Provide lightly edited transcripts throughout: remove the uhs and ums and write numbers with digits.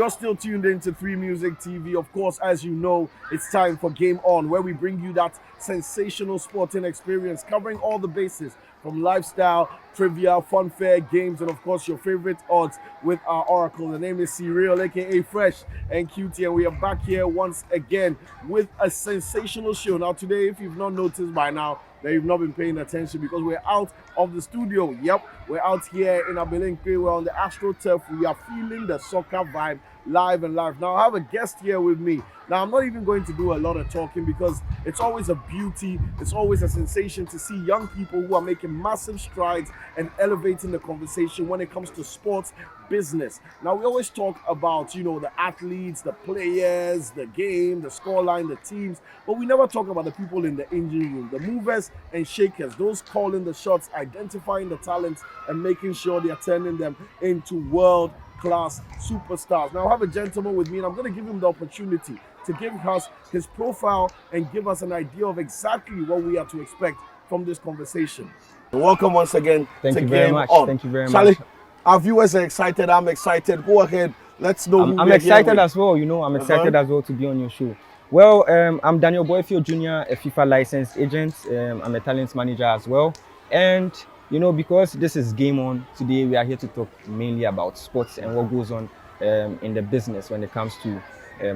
You're still tuned into 3 Music TV. Of course, as you know, it's time for Game On, where we bring you that sensational sporting experience, covering all the bases from lifestyle, trivia, fun fair, games, and of course your favorite odds with our oracle. The name is Serial, aka Fresh and Cutie, and we are back here once again with a sensational show. Now today, if you've not noticed by now, that you've not been paying attention, because we're out of the studio. Yep, we're out here in Abilinkwe. We're on the AstroTurf. We are feeling the soccer vibe live and live. Now I have a guest here with me. Now I'm not even going to do a lot of talking, because it's always a beauty, it's always a sensation to see young people who are making massive strides and elevating the conversation when it comes to sports business. Now we always talk about, you know, the athletes, the players, the game, the scoreline, the teams, but we never talk about the people in the engine room, the movers and shakers, those calling the shots, identifying the talents and making sure they are turning them into world-class superstars. Now I have a gentleman with me, and I'm going to give him the opportunity to give us his profile and give us an idea of exactly what we are to expect from this conversation. Welcome once again. Thank to you very Game much. On. Thank you very Charlie, much. our viewers are excited. I'm excited. Go ahead. Let's know who I'm we're excited here with. as well. You know, I'm excited as well to be on your show. Well, I'm Daniel Boyfield Jr., a FIFA licensed agent. I'm a talent manager as well. And, you know, because this is Game On, today we are here to talk mainly about sports and what goes on in the business when it comes to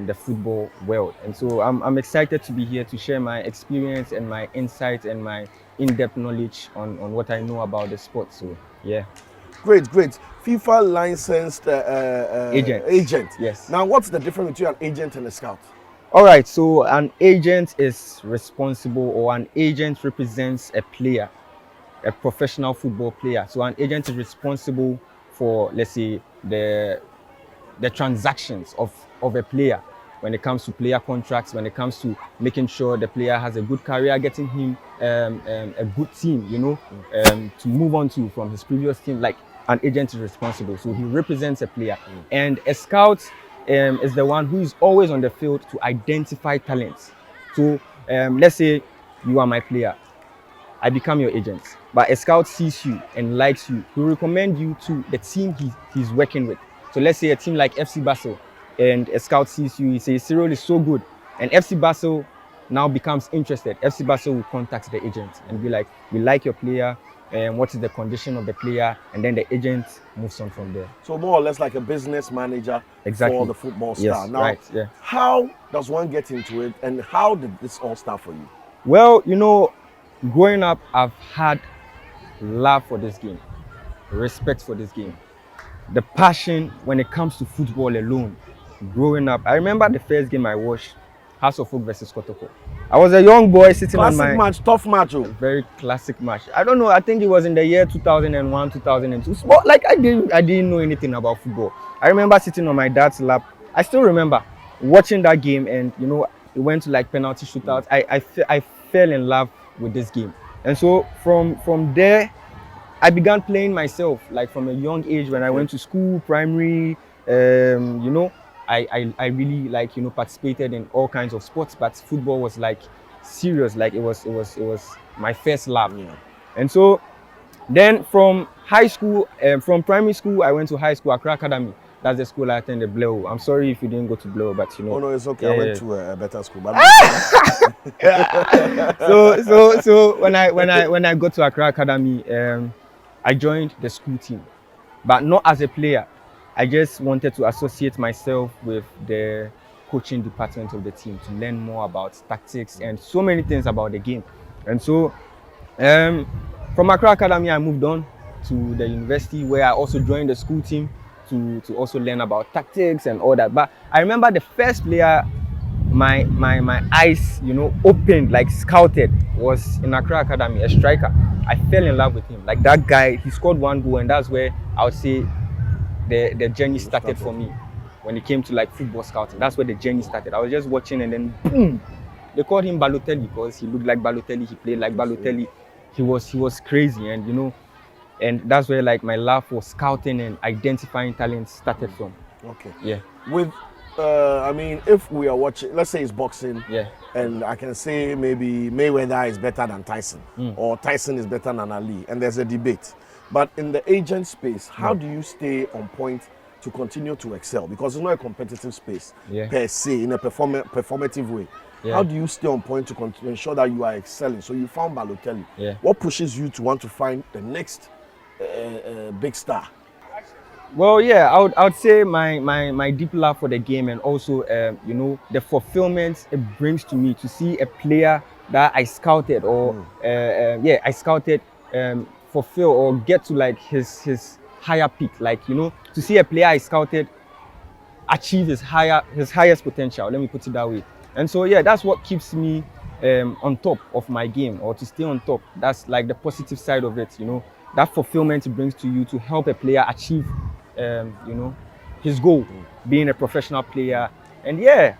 the football world. And so I'm excited to be here to share my experience and my insights and my in-depth knowledge on what I know about the sport. So, yeah. Great. FIFA licensed agent. Yes. Now, what's the difference between an agent and a scout? All right, so an agent is responsible, or an agent represents a player, a professional football player. So an agent is responsible for, let's say, the transactions of a player when it comes to player contracts, when it comes to making sure the player has a good career, getting him a good team, you know, to move on to from his previous team. Like, an agent is responsible, so he represents a player. And a scout is the one who is always on the field to identify talents. So let's say you are my player, I become your agent, but a scout sees you and likes you, he will recommend you to the team he's working with. So let's say a team like FC Basel, and a scout sees you, he says Cyril is so good, and FC Basel now becomes interested. FC Basel will contact the agent and be like, we like your player, and what is the condition of the player, and then the agent moves on from there. So more or less like a business manager for the football star. Yes, now, right, yeah. How does one get into it, and how did this all start for you? Well, you know, growing up, I've had love for this game, respect for this game, the passion when it comes to football alone. Growing up, I remember the first game I watched, House of Folk versus Kotoko. I was a young boy sitting on my... Classic match, tough match. Oh. Very classic match. I don't know, I think it was in the year 2001, 2002. But like, I didn't know anything about football. I remember sitting on my dad's lap. I still remember watching that game, and, you know, it went to like penalty shootouts. I fell in love with this game. And so from there, I began playing myself, like from a young age. When I went to school, primary, you know, I really, like, you know, participated in all kinds of sports, but football was like serious, like it was my first love. Yeah. And so then from high school, from primary school, I went to high school, Accra Academy. That's the school I attended, Bleo. I'm sorry if you didn't go to Bleo, but you know. Oh no, it's okay. I went to a better school. But so when I got to Accra Academy, I joined the school team, but not as a player. I just wanted to associate myself with the coaching department of the team to learn more about tactics and so many things about the game. And so from Accra Academy, I moved on to the university, where I also joined the school team to also learn about tactics and all that. But I remember the first player my eyes, you know, opened, like scouted, was in Accra Academy, a striker. I fell in love with him. Like, that guy, he scored 1 goal, and that's where I would say the journey started for me. When it came to like football scouting, that's where the journey started. I was just watching, and then boom, they called him Balotelli because he looked like Balotelli, he played like Balotelli. He was crazy, and you know, and that's where like my love for scouting and identifying talents started from. Okay. Yeah. With I mean, if we are watching, let's say it's boxing, Yeah. and I can say maybe Mayweather is better than Tyson, or Tyson is better than Ali, and there's a debate. But in the agent space, how do you stay on point to continue to excel? Because it's not a competitive space Yeah. per se in a performative way. Yeah. How do you stay on point to ensure that you are excelling? So you found Balotelli. Yeah. What pushes you to want to find the next big star? Well, yeah, I would say my deep love for the game, and also you know, the fulfillment it brings to me to see a player that I scouted or I scouted fulfill or get to like his higher peak. Like, you know, to see a player I scouted achieve his highest potential. Let me put it that way. And so yeah, that's what keeps me on top of my game, or to stay on top. That's like the positive side of it, you know. That fulfillment it brings to you to help a player achieve you know, his goal, being a professional player. And yeah.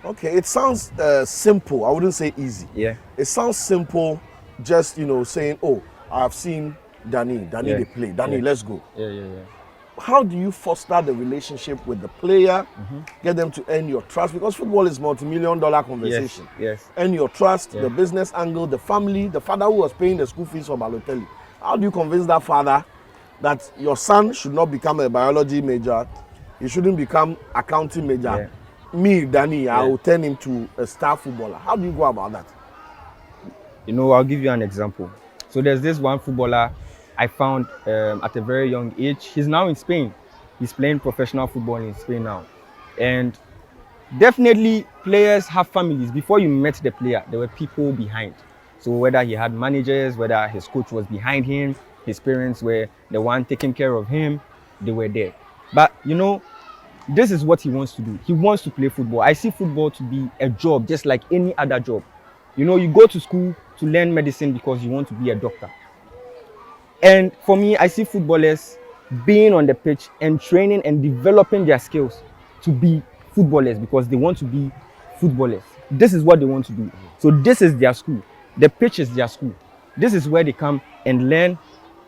Okay, it sounds simple. I wouldn't say easy. Yeah. It sounds simple, just, you know, saying, oh, I've seen Danny, Yeah. they play. Danny, let's go. Yeah. How do you foster the relationship with the player, get them to earn your trust? Because football is multi-million-dollar conversation. Yes. Earn your trust, the business angle, the family, the father who was paying the school fees for Balotelli. How do you convince that father that your son should not become a biology major, he shouldn't become accounting major? Me, Danny, I will turn him to a star footballer. How do you go about that? You know, I'll give you an example. So there's this one footballer I found at a very young age. He's now in Spain. He's playing professional football in Spain now. And definitely players have families. Before you met the player, there were people behind. So whether he had managers, whether his coach was behind him, his parents were the one taking care of him, they were there. But you know, this is what he wants to do. He wants to play football. I see football to be a job, just like any other job. You know, you go to school to learn medicine because you want to be a doctor. And for me, I see footballers being on the pitch and training and developing their skills to be footballers because they want to be footballers. This is what they want to do. So this is their school. The pitch is their school. This is where they come and learn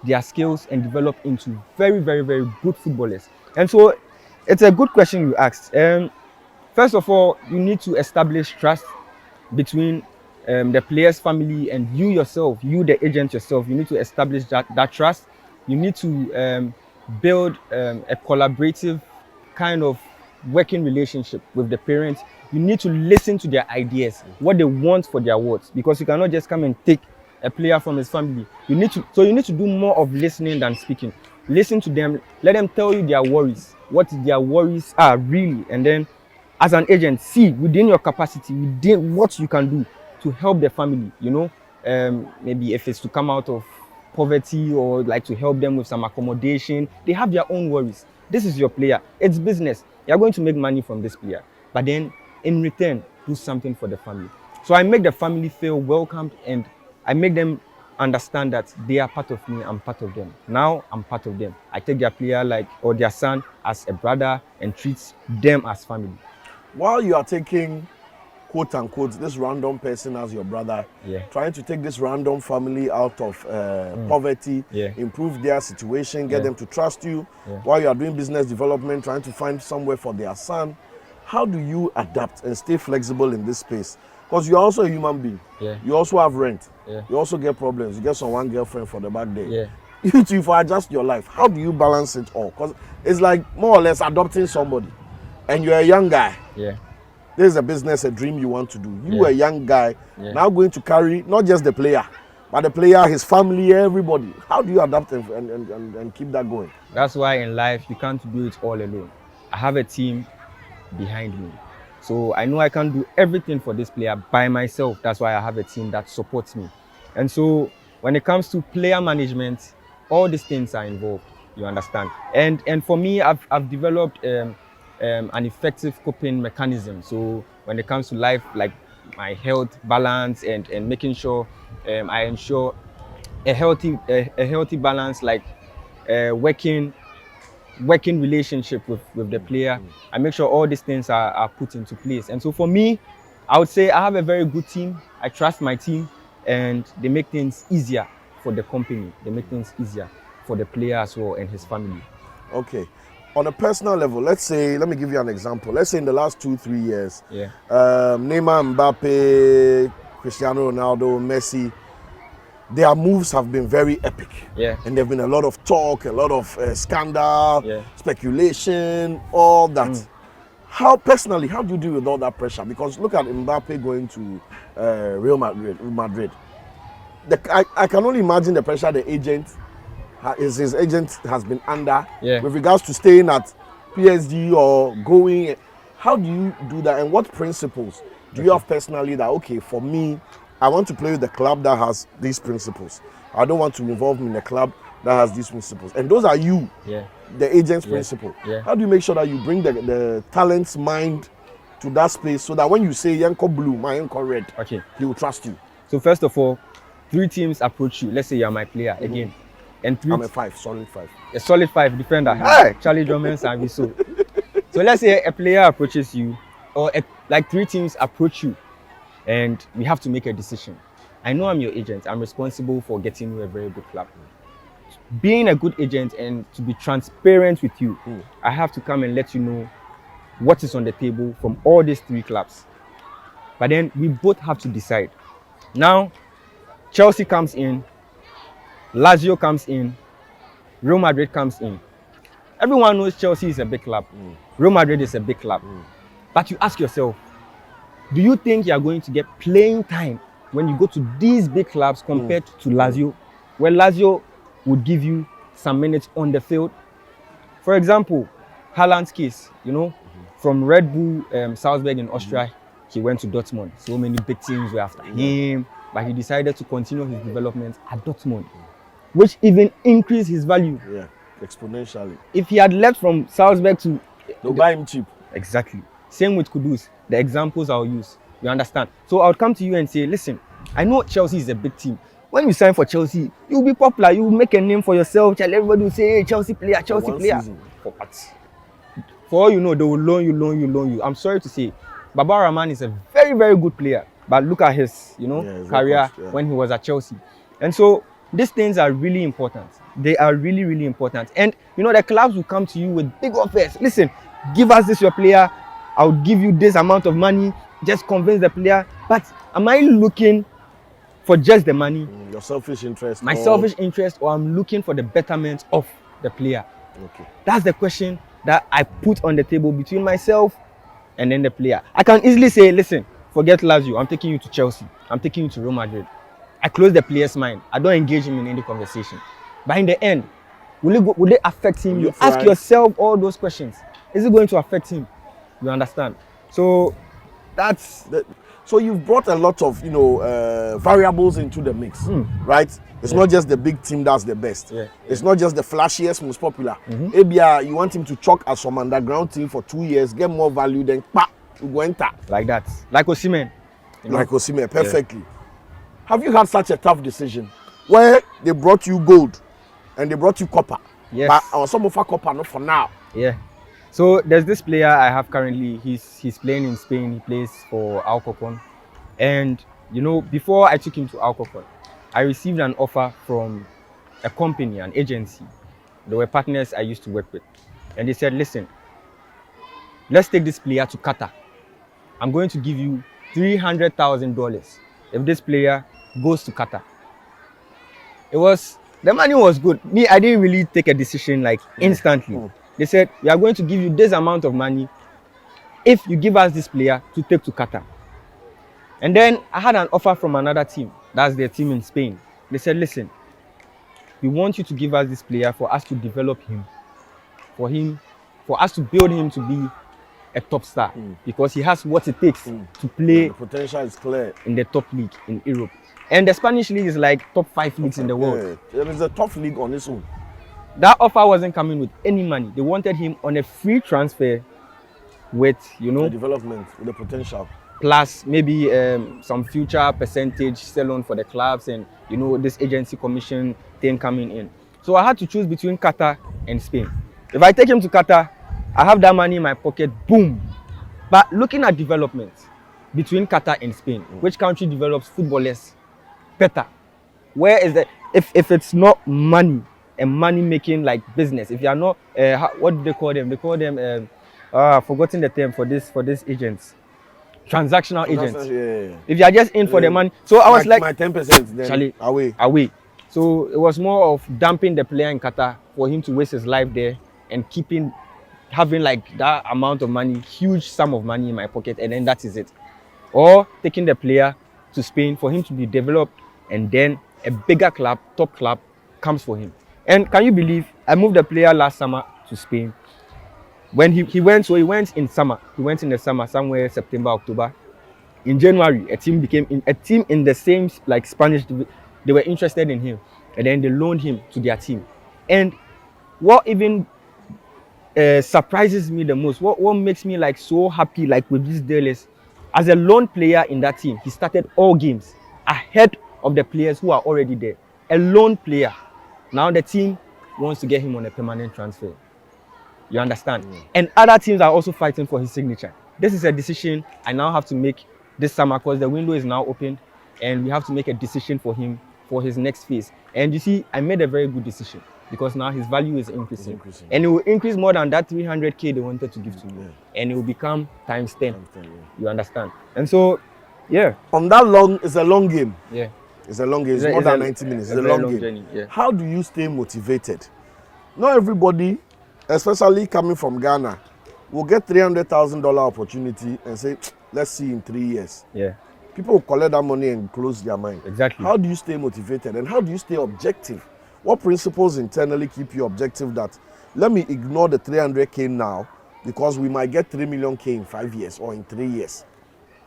their skills and develop into very, very, very good footballers. And so it's a good question you asked. First of all, you need to establish trust between the player's family and you yourself, you the agent yourself. You need to establish that trust. You need to build a collaborative kind of working relationship with the parents. You need to listen to their ideas, what they want for their words, because you cannot just come and take a player from his family. You need to do more of listening than speaking. Listen to them, let them tell you their worries, what their worries are really, and then as an agent, see within your capacity, within what you can do to help the family, you know, maybe if it's to come out of poverty or like to help them with some accommodation. They have their own worries. This is your player. It's business. You're going to make money from this player. But then in return, do something for the family. So I make the family feel welcomed and I make them understand that they are part of me, I'm part of them. Now I'm part of them. I take their player or their son as a brother and treat them as family. While you are taking, quote unquote, this random person as your brother, trying to take this random family out of poverty, improve their situation, get them to trust you, while you are doing business development, trying to find somewhere for their son, how do you adapt and stay flexible in this space? Because you're also a human being. You also have rent. You also get problems. You get some girlfriend for the bad day. You too, for adjust your life. How do you balance it all? Because it's like more or less adopting somebody. And you're a young guy. This is a business, a dream you want to do. You a young guy, now going to carry not just the player, but the player, his family, everybody. How do you adapt and keep that going? That's why in life, you can't do it all alone. I have a team behind me. So I know I can't do everything for this player by myself. That's why I have a team that supports me. And so when it comes to player management, all these things are involved, you understand? And for me, I've developed an effective coping mechanism. So when it comes to life, like my health balance and making sure I ensure a healthy balance, like working relationship with the player. I make sure all these things are put into place. And so for me, I would say I have a very good team. I trust my team and they make things easier for the company. They make things easier for the player as well and his family. Okay. On a personal level, let me give you an example. Let's say in the last 2-3 years, Neymar, Mbappe, Cristiano Ronaldo, Messi, their moves have been very epic. Yeah. And there've been a lot of talk, a lot of scandal, Yeah. speculation, all that. How personally, how do you deal with all that pressure? Because look at Mbappe going to Real Madrid. I can only imagine the pressure the agent, his agent has been under with regards to staying at PSG or going. How do you do that, and what principles do you have personally that, okay, for me, I want to play with the club that has these principles. I don't want to involve me in a club that has these principles. And those are you, the agent's principle. How do you make sure that you bring the talent's mind to that space so that when you say Yanko blue, my Yanko red, he will trust you? So first of all, 3 teams approach you. Let's say you're my player again. And I'm a 5, solid 5. A solid 5 defender. Hey, Charlie Drummond and so. So let's say a player approaches you, or like 3 teams approach you, and we have to make a decision. I know I'm your agent. I'm responsible for getting you a very good club. Being a good agent and to be transparent with you, I have to come and let you know what is on the table from all these 3 clubs. But then we both have to decide. Now, Chelsea comes in, Lazio comes in, Real Madrid comes in. Everyone knows Chelsea is a big club. Real Madrid is a big club. But you ask yourself, do you think you are going to get playing time when you go to these big clubs compared to Lazio? Where Lazio would give you some minutes on the field. For example, Haaland's case, from Red Bull Salzburg in Austria, he went to Dortmund. So many big teams were after him, but he decided to continue his development at Dortmund, which even increased his value. Yeah, exponentially. If he had left from Salzburg to... They'll buy him cheap. Exactly. Same with Kudus. The examples I'll use. You understand? So I'll come to you and say, listen, I know Chelsea is a big team. When you sign for Chelsea, you'll be popular. You'll make a name for yourself. Everybody will say, hey, Chelsea player, Chelsea player. For what? For all you know, they will loan you. I'm sorry to say, Baba Rahman is a very, very good player. But look at his, career when he was at Chelsea. And so these things are really important. They are really, really important. And, the clubs will come to you with big offers. Listen, give us this, your player. I'll give you this amount of money. Just convince the player. But am I looking for just the money? Your selfish interest. My selfish interest, or I'm looking for the betterment of the player? Okay. That's the question that I put on the table between myself and then the player. I can easily say, listen, forget Lazio. I'm taking you to Chelsea. I'm taking you to Real Madrid. I close the player's mind. I don't engage him in any conversation. But in the end, will it affect him? You ask yourself all those questions. Is it going to affect him? You understand? So that's... So you've brought a lot of, variables into the mix, right? It's not just the big team that's the best. It's not just the flashiest, most popular. Maybe you want him to chalk as some underground team for 2 years, get more value, then you go enter. Like that. Like Osimhen. Like Osimhen, perfectly. Have you had such a tough decision where they brought you gold and they brought you copper? Yes. But some of our copper, not for now. Yeah. So there's this player I have currently. He's playing in Spain. He plays for Alcorcon. And, before I took him to Alcorcon, I received an offer from a company, an agency. They were partners I used to work with. And they said, listen, let's take this player to Qatar. I'm going to give you $300,000 if this player goes to Qatar. The money was good. Me, I didn't really take a decision like instantly. They said, we are going to give you this amount of money if you give us this player to take to Qatar. And then I had an offer from another team. That's their team in Spain. They said, listen, we want you to give us this player for us to develop him, for us to build him to be a top star, because he has what it takes to play. The potential is clear in the top league in Europe. And the Spanish league is like top 5 leagues in the world. There is a top league on its own. That offer wasn't coming with any money. They wanted him on a free transfer with, the development, with the potential. Plus maybe some future percentage sell on for the clubs and, this agency commission thing coming in. So I had to choose between Qatar and Spain. If I take him to Qatar, I have that money in my pocket, boom. But looking at development between Qatar and Spain, which country develops footballers better? Where is the, if it's not money and money making like business, if you are not, what do they call them? They call them, I've forgotten the term for this agents. transactional agent. Yeah. If you are just in for the money, so I was like my 10% then Charlie, away. So it was more of dumping the player in Qatar for him to waste his life there and having like that amount of money, huge sum of money in my pocket, and then that is it. Or taking the player to Spain for him to be developed, and then a bigger club, top club, comes for him. And can you believe I moved the player last summer to Spain? When he went in summer. He went in the summer, somewhere September, October. In January, a team in the same like Spanish. They were interested in him, and then they loaned him to their team. And what even surprises me the most, what makes me like so happy like with this deal is, as a lone player in that team, he started all games ahead of the players who are already there. A lone player. Now the team wants to get him on a permanent transfer. You understand? And other teams are also fighting for his signature. This is a decision I now have to make this summer because the window is now open, and we have to make a decision for him for his next phase. And you see, I made a very good decision because now his value is increasing. And it will increase more than that 300k they wanted to give to me. And it will become times 10. You understand? And so, yeah. On that long, it's a long game. Yeah. It's a long game. It's more than 90 minutes. It's a long game. Journey, yeah. How do you stay motivated? Not everybody, especially coming from Ghana, will get $300,000 opportunity and say, let's see in 3 years. Yeah. People will collect that money and close their mind. Exactly. How do you stay motivated and how do you stay objective? What principles internally keep you objective that let me ignore the 300k now because we might get 3 million K in 5 years or in 3 years?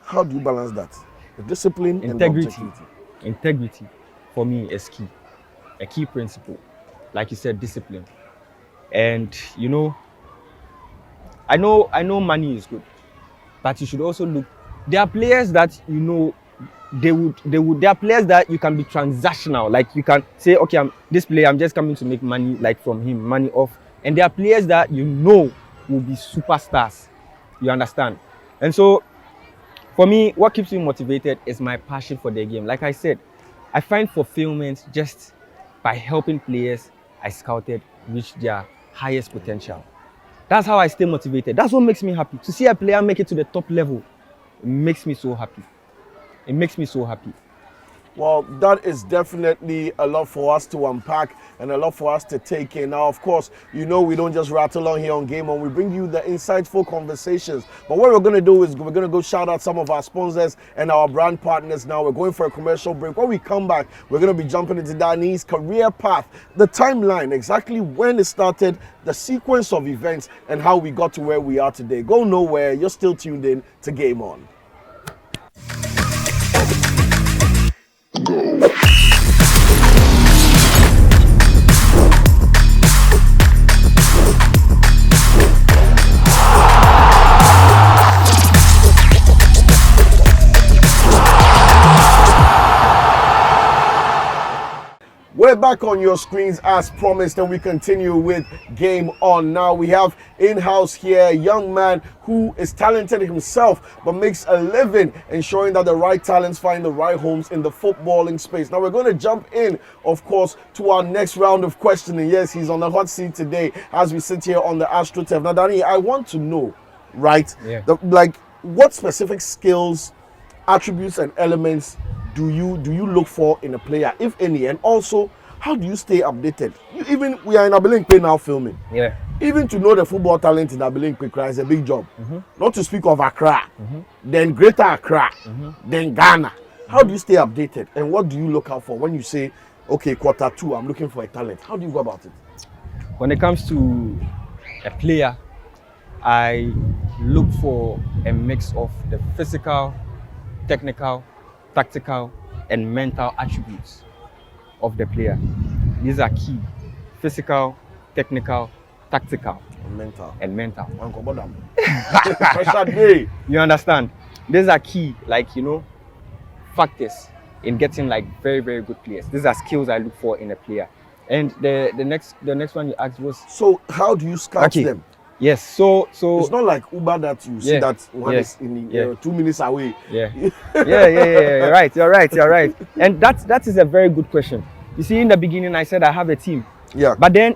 How do you balance that? The discipline and the objectivity. Integrity for me is key. A key principle. Like you said, discipline. And you know, I know money is good, but you should also look. There are players that you know they would. There are players that you can be transactional. Like you can say, okay, this player, I'm just coming to make money, like from him, money off. And there are players that you know will be superstars. You understand? And so, for me, what keeps me motivated is my passion for the game. Like I said, I find fulfillment just by helping players I scouted reach their highest potential. That's how I stay motivated. That's what makes me happy. To see a player make it to the top level, it makes me so happy. It makes me so happy. Well, that is definitely a lot for us to unpack and a lot for us to take in. Now, of course, you know we don't just rattle on here on Game On. We bring you the insightful conversations. But what we're going to do is we're going to go shout out some of our sponsors and our brand partners now. We're going for a commercial break. When we come back, we're going to be jumping into Danny's career path, the timeline, exactly when it started, the sequence of events, and how we got to where we are today. Go nowhere. You're still tuned in to Game On. We're back on your screens as promised, and we continue with Game On. Now we have in-house here a young man who is talented himself but makes a living ensuring that the right talents find the right homes in the footballing space. Now we're going to jump in, of course, to our next round of questioning. Yes, he's on the hot seat today as we sit here on the AstroTurf. Now, Danny, I want to know, right, what specific skills, attributes and elements do you look for in a player, if any? And also, how do you stay updated? We are in Abilinkwe now filming. Yeah. Even to know the football talent in Abilinkwe is a big job. Not to speak of Accra, then Greater Accra, then Ghana. How do you stay updated? And what do you look out for when you say, okay, Q2, I'm looking for a talent? How do you go about it? When it comes to a player, I look for a mix of the physical, technical, tactical, and mental attributes of the player. These are key. Physical, technical, tactical, and mental. You understand? These are key, factors in getting very, very good players. These are skills I look for in a player. And the next one you asked was, so how do you scout them? Yes, so it's not like Uber that you see that one is in 2 minutes away. You're right. And that is a very good question. You see, in the beginning I said I have a team. Yeah. But then,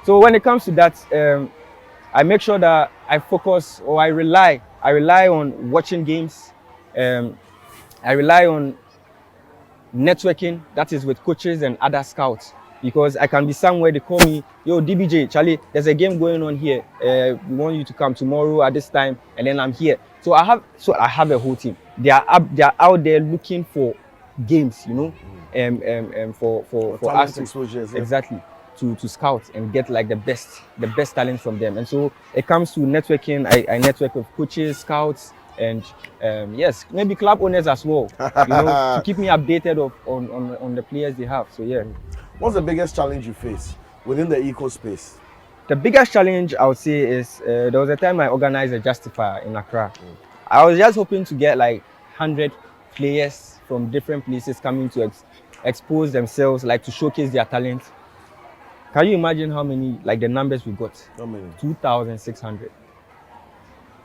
so when it comes to that, I make sure that I focus or I rely I rely on watching games. I rely on networking, that is with coaches and other scouts, because I can be somewhere, they call me, yo DBJ, Charlie, there's a game going on here, we want you to come tomorrow at this time, and then I'm here. So I have a whole team. They are out there looking for games, you know, for us to, exposures, yeah. exactly, to scout and get like the best talent from them. And so it comes to networking. I network with coaches, scouts, and yes, maybe club owners as well, you know, to keep me updated on the players they have. So yeah. What's the biggest challenge you face within the eco space? The biggest challenge I would say is there was a time I organized a justifier in Accra. I was just hoping to get like 100 players from different places coming to expose themselves, like to showcase their talent. Can you imagine how many, like the numbers we got? How many? 2,600.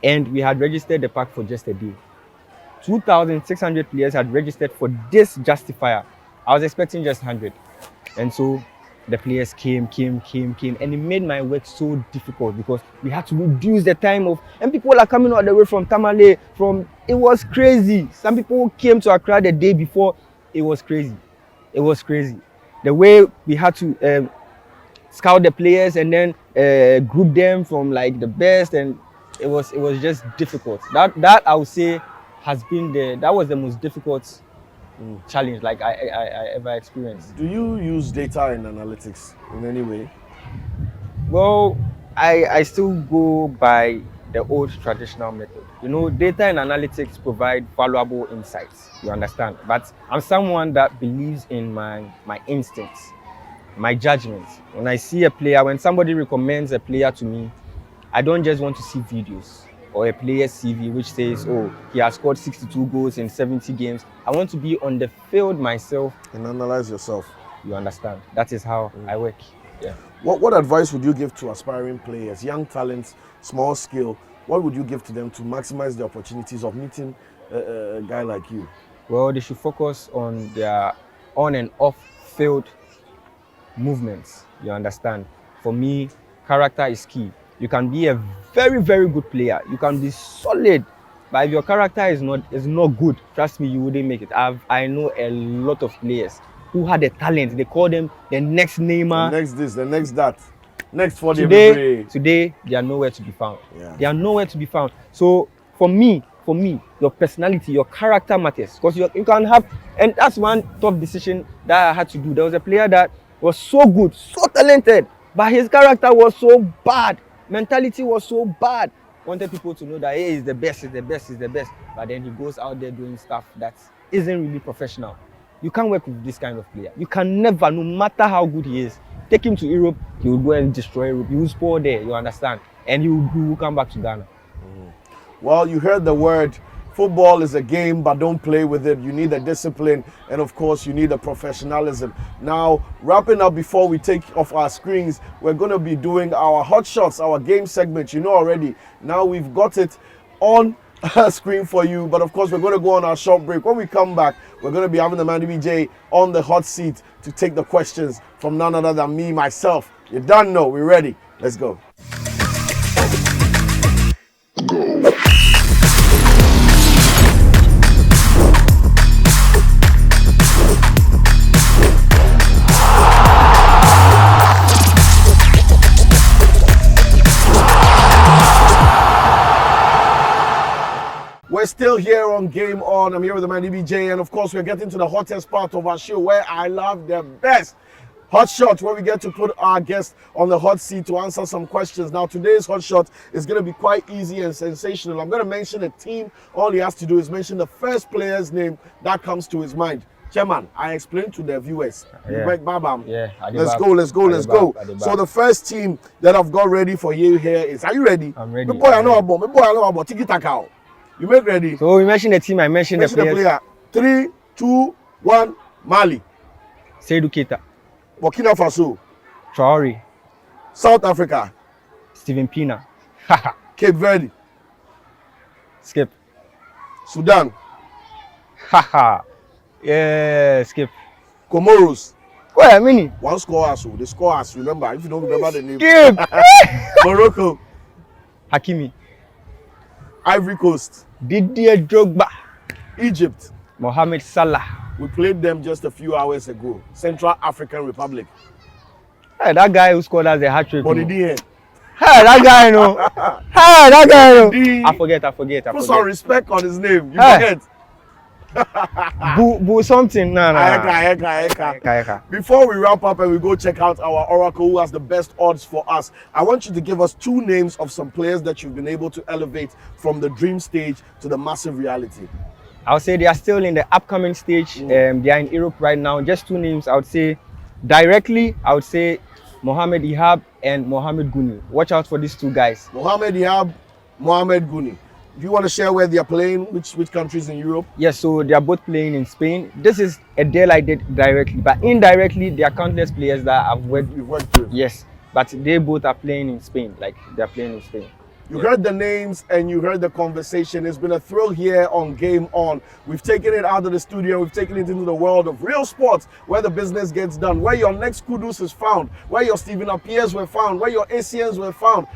And we had registered the park for just a day. 2,600 players had registered for this justifier. I was expecting just 100. And so the players came, and it made my work so difficult because we had to reduce the time of, and people are coming all the way from Tamale, it was crazy. Some people came to Accra the day before. It was crazy. The way we had to scout the players and then group them from like the best, and it was just difficult. That I would say that was the most difficult challenge like I ever experienced. Do you use data and analytics in any way? Well, I still go by the old traditional method. You know, data and analytics provide valuable insights, you understand? But I'm someone that believes in my instincts, my judgments. When I see a player, when somebody recommends a player to me, I don't just want to see videos or a player's CV which says, oh, he has scored 62 goals in 70 games. I want to be on the field myself. And analyze yourself. You understand? That is how I work. Yeah. What advice would you give to aspiring players, young talents, small skill? What would you give to them to maximize the opportunities of meeting a guy like you? Well, they should focus on their on and off field movements. You understand? For me, character is key. You can be a very, very good player. You can be solid, but if your character is not good, trust me, you wouldn't make it. I know a lot of players who had a talent. They call them the next Neymar, the next this, the next that, next for the today they are nowhere to be found. Yeah. They are nowhere to be found. So for me, your personality, your character matters, because you can have, and that's one tough decision that I had to do. There was a player that was so good, so talented, but his character was so bad. Mentality was so bad. Wanted people to know that hey, he's the best. But then he goes out there doing stuff that isn't really professional. You can't work with this kind of player. You can never, no matter how good he is, take him to Europe, he will go and destroy Europe. He will spoil there, you understand? And he will come back to Ghana. Well, you heard the word. Football is a game, but don't play with it. You need the discipline, and of course, you need the professionalism. Now, wrapping up before we take off our screens, we're going to be doing our hot shots, our game segment. You know already. Now we've got it on a screen for you, but of course, we're going to go on our short break. When we come back, we're going to be having the man DBJ on the hot seat to take the questions from none other than me, myself. You done know. We're ready. Let's go. We're still here on Game On. I'm here with the man DBJ, and of course we're getting to the hottest part of our show where I love the best. Hot shot, where we get to put our guest on the hot seat to answer some questions. Now today's hot shot is going to be quite easy and sensational. I'm going to mention a team. All he has to do is mention the first player's name that comes to his mind. Chairman, I explained to the viewers. Yeah. Let's go. So the first team that I've got ready for you here is, are you ready? I'm ready. Me boy, I know about Tiki-taka. You make ready? So we mentioned the team, I mentioned the player. 3, 2, 1, Mali. Seydou Keita. Burkina Faso. Traore. South Africa. Steven Pina. Cape Verde. Skip. Sudan. Yeah, Skip. Comoros. Wait a minute. One score us. They score us. Remember, if you don't remember the name. Skip. Morocco. Hakimi. Ivory Coast, Didier Drogba, Egypt. Mohamed Salah. We played them just a few hours ago. Central African Republic. Hey, that guy who scored as a hat trick. But he didn't. Hey, that guy, no. Hey, that guy, no. I forget. Put some respect on his name. You Hey. forget. Boo something. Nah. Eka. Before we wrap up and we go check out our oracle who has the best odds for us, I want you to give us 2 names of some players that you've been able to elevate from the dream stage to the massive reality. I would say they are still in the upcoming stage. They are in Europe right now. Just 2 names. I would say directly, I would say Mohamed Ihab and Mohamed Guni. Watch out for these 2 guys. Mohamed Ihab, Mohamed Guni. Do you want to share where they are playing? Which countries in Europe? Yes, so they are both playing in Spain. This is a deal I did directly, but indirectly, there are countless players that I've worked with. Yes, but they both are playing in Spain. Like they are playing in Spain. You heard the names and you heard the conversation. It's been a thrill here on Game On. We've taken it out of the studio. We've taken it into the world of real sports where the business gets done, where your next Kudus is found, where your Stephen Appiers were found, where your Asians were found.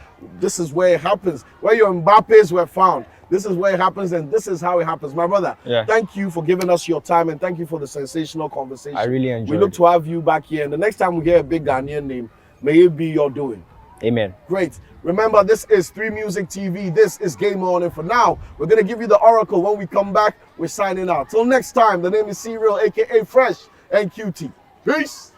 This is where it happens. Where your Mbappes were found. This is where it happens and this is how it happens. My brother, thank you for giving us your time and thank you for the sensational conversation. I really enjoyed it. We look to have you back here. And the next time we hear a big Ghanaian name, may it be your doing. Amen. Great. Remember, this is 3 Music TV. This is Game On. And for now, we're going to give you the oracle. When we come back, we're signing out. Till next time, the name is Serial, a.k.a. Fresh and QT. Peace.